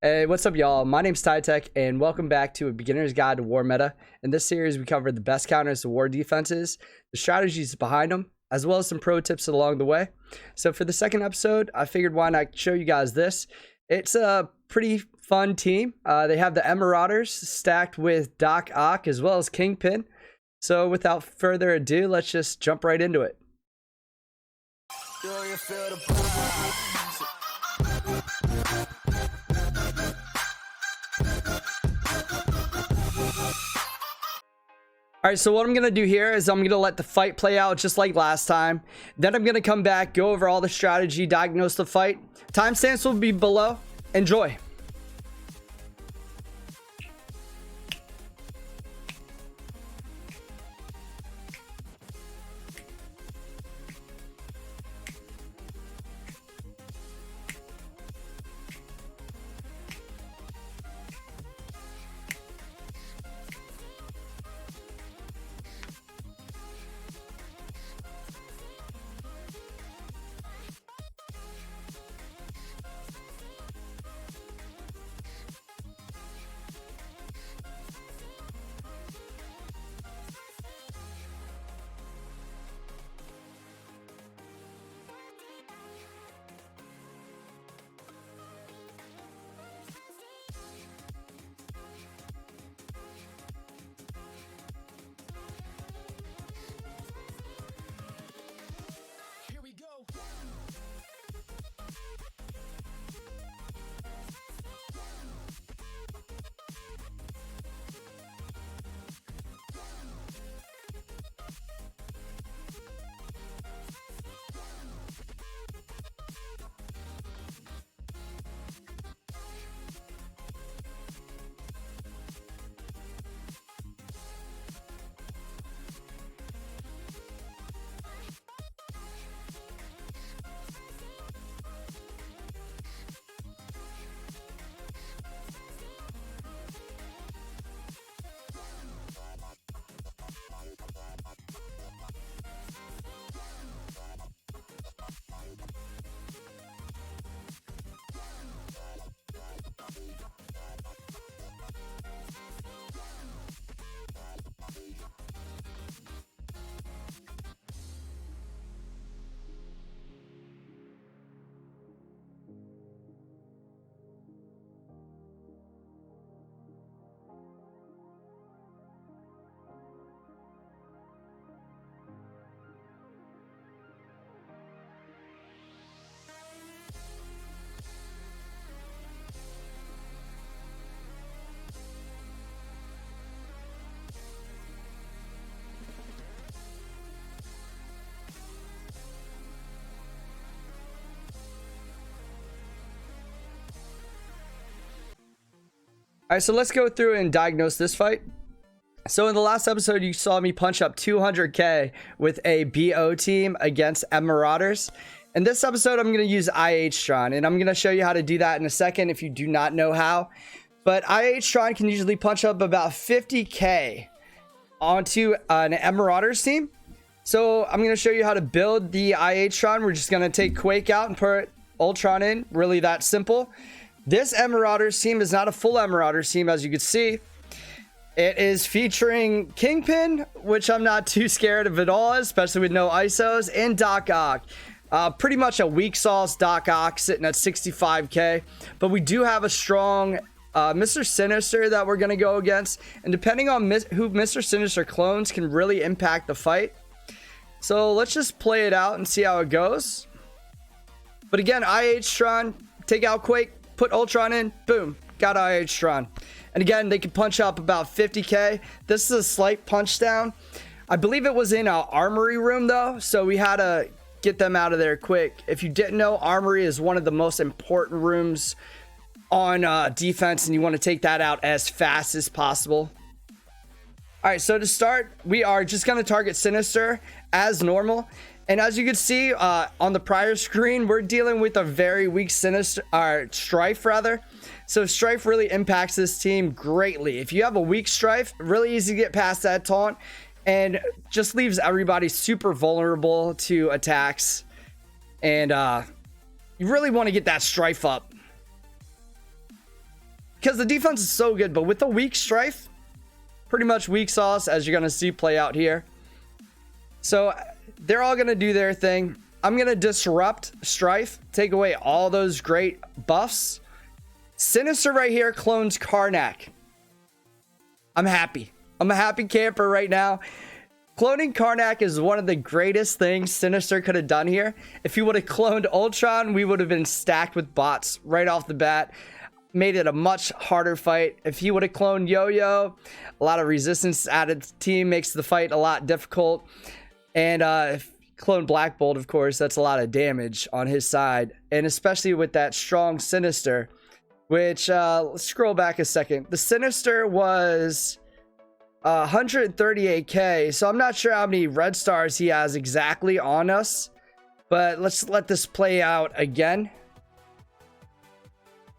Hey, what's up, y'all? My name's TyTech, and welcome back to a beginner's guide to war meta. In this series, we cover the best counters to war defenses, the strategies behind them, as well as some pro tips along the way. So for the second episode, I figured why not show you guys this. It's a pretty fun team. They have the Marauders stacked with Oc as well as Kingpin. So without further ado, let's just jump right into it. Alright, so what I'm going to do here is I'm going to let the fight play out just like last time. Then I'm going to come back, go over all the strategy, diagnose the fight. Timestamps will be below. Enjoy. Alright, so let's go through and diagnose this fight. So in the last episode, you saw me punch up 200k with a BO team against Marauders. In this episode, I'm going to use IHTron, and I'm going to show you how to do that in a second if you do not know how. But IHTron can usually punch up about 50k onto an Marauders team. So I'm going to show you how to build the IHTron. We're just going to take Quake out and put Ultron in. Really that simple. This Marauders team is not a full Marauders team, as you can see. It is featuring Kingpin, which I'm not too scared of at all, especially with no ISOs, and Oc. Pretty much a weak sauce Oc sitting at 65k. But we do have a strong Mr. Sinister that we're going to go against. And depending on who Mr. Sinister clones can really impact the fight. So let's just play it out and see how it goes. But again, IHTron, take out Quake. Put Ultron in, boom, got IHTron. And again, they can punch up about 50k. This is a slight punch down. I believe it was in our armory room though, so we had to get them out of there quick. If you didn't know, armory is one of the most important rooms on defense, and you want to take that out as fast as possible. All right, so to start, we are just going to target Sinister as normal. And as you can see on the prior screen, we're dealing with a very weak Strife rather. So Strife really impacts this team greatly. If you have a weak Strife, really easy to get past that taunt and just leaves everybody super vulnerable to attacks. And you really want to get that Strife up. because the defense is so good, but with the weak Strife, pretty much weak sauce, as you're going to see play out here. So they're all going to do their thing. I'm going to disrupt Strife, take away all those great buffs. Sinister right here clones Karnak. I'm happy. I'm a happy camper right now. Cloning Karnak is one of the greatest things Sinister could have done here. If he would have cloned Ultron, we would have been stacked with bots right off the bat. Made it a much harder fight. If he would have cloned Yo-Yo, a lot of resistance added to the team, makes the fight a lot difficult. And if clone Black Bolt, of course, that's a lot of damage on his side. And especially with that strong Sinister, which, let's scroll back a second. The Sinister was 138k, so I'm not sure how many red stars he has exactly on us. But let's let this play out again.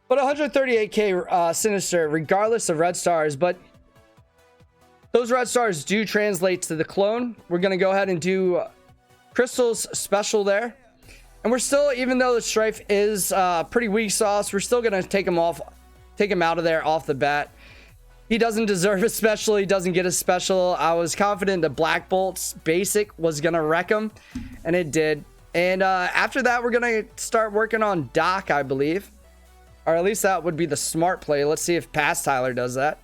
But 138k Sinister, regardless of red stars. But those red stars do translate to the clone. We're going to go ahead and do Crystal's special there. And we're still, even though the Strife is pretty weak sauce, we're still going to take him out of there off the bat. He doesn't deserve a special. He doesn't get a special. I was confident the Black Bolt's basic was going to wreck him. And it did. And after that, we're going to start working on Doc, I believe. Or at least that would be the smart play. Let's see if Past Tyler does that.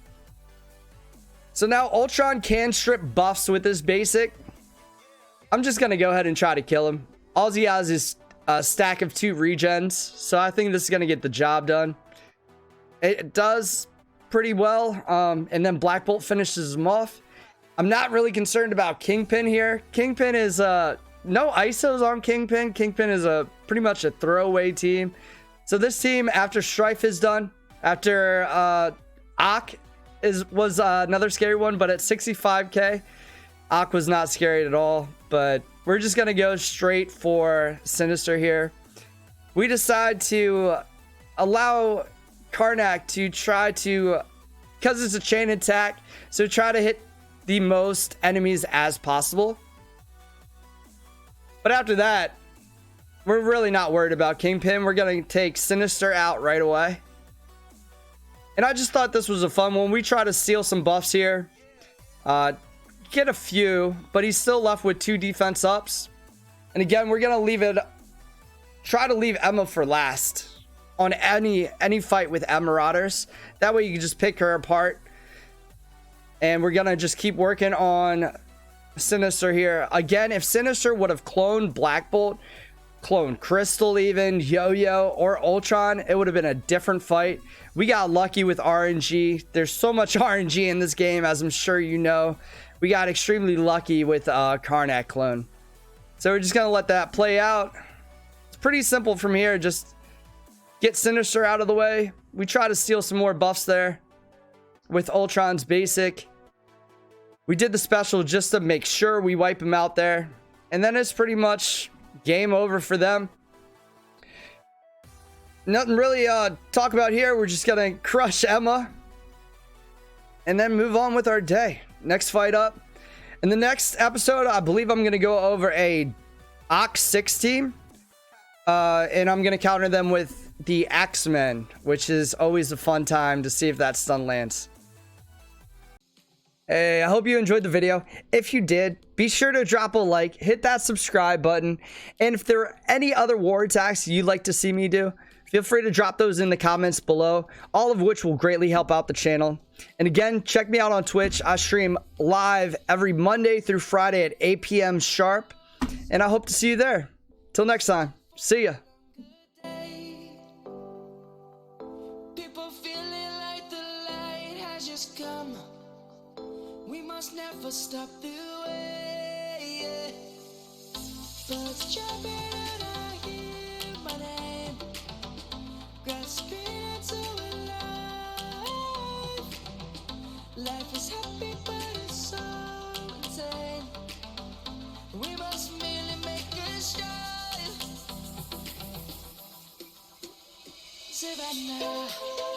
So now Ultron can strip buffs with his basic. I'm just going to go ahead and try to kill him. All he has is a stack of 2 regens. So I think this is going to get the job done. It does pretty well. And then Black Bolt finishes him off. I'm not really concerned about Kingpin here. Kingpin is no ISOs on Kingpin. Kingpin is pretty much a throwaway team. So this team, after Strife is done, after Oc was another scary one, but at 65k, Oc was not scary at all. But we're just gonna go straight for Sinister here. We decide to allow Karnak to try to, because it's a chain attack, so try to hit the most enemies as possible. But after that, we're really not worried about Kingpin. We're going to take Sinister out right away. And I just thought this was a fun one. We try to steal some buffs here. Get a few, but he's still left with 2 defense ups. And again, we're going to leave it. Try to leave Emma for last on any fight with Marauders. That way you can just pick her apart. And we're going to just keep working on Sinister here. Again, if Sinister would have cloned Black Bolt, clone Crystal, even Yo-Yo or Ultron, it would have been a different fight. We got lucky with RNG. There's so much RNG in this game, as I'm sure you know. We got extremely lucky with Karnak clone. So we're just gonna let that play out. It's pretty simple from here. Just get Sinister out of the way. We try to steal some more buffs there with Ultron's basic. We did the special just to make sure we wipe him out there, and then it's pretty much game over for them. Nothing really talk about here. We're just gonna crush Emma and then move on with our day. Next fight up. In the next episode, I believe I'm gonna go over a Oc 6 team, and I'm gonna counter them with the X-Men, which is always a fun time to see if that stun lands. Hey, I hope you enjoyed the video. If you did, be sure to drop a like, hit that subscribe button, and if there are any other war attacks you'd like to see me do, feel free to drop those in the comments below, all of which will greatly help out the channel. And again, check me out on Twitch. I stream live every Monday through Friday at 8 p.m. sharp, and I hope to see you there. Till next time, see ya. We must never stop the way, yeah. Birds jumping and I hear my name, grasping into life. Life is happy but it's so insane. We must merely make a start. Savannah.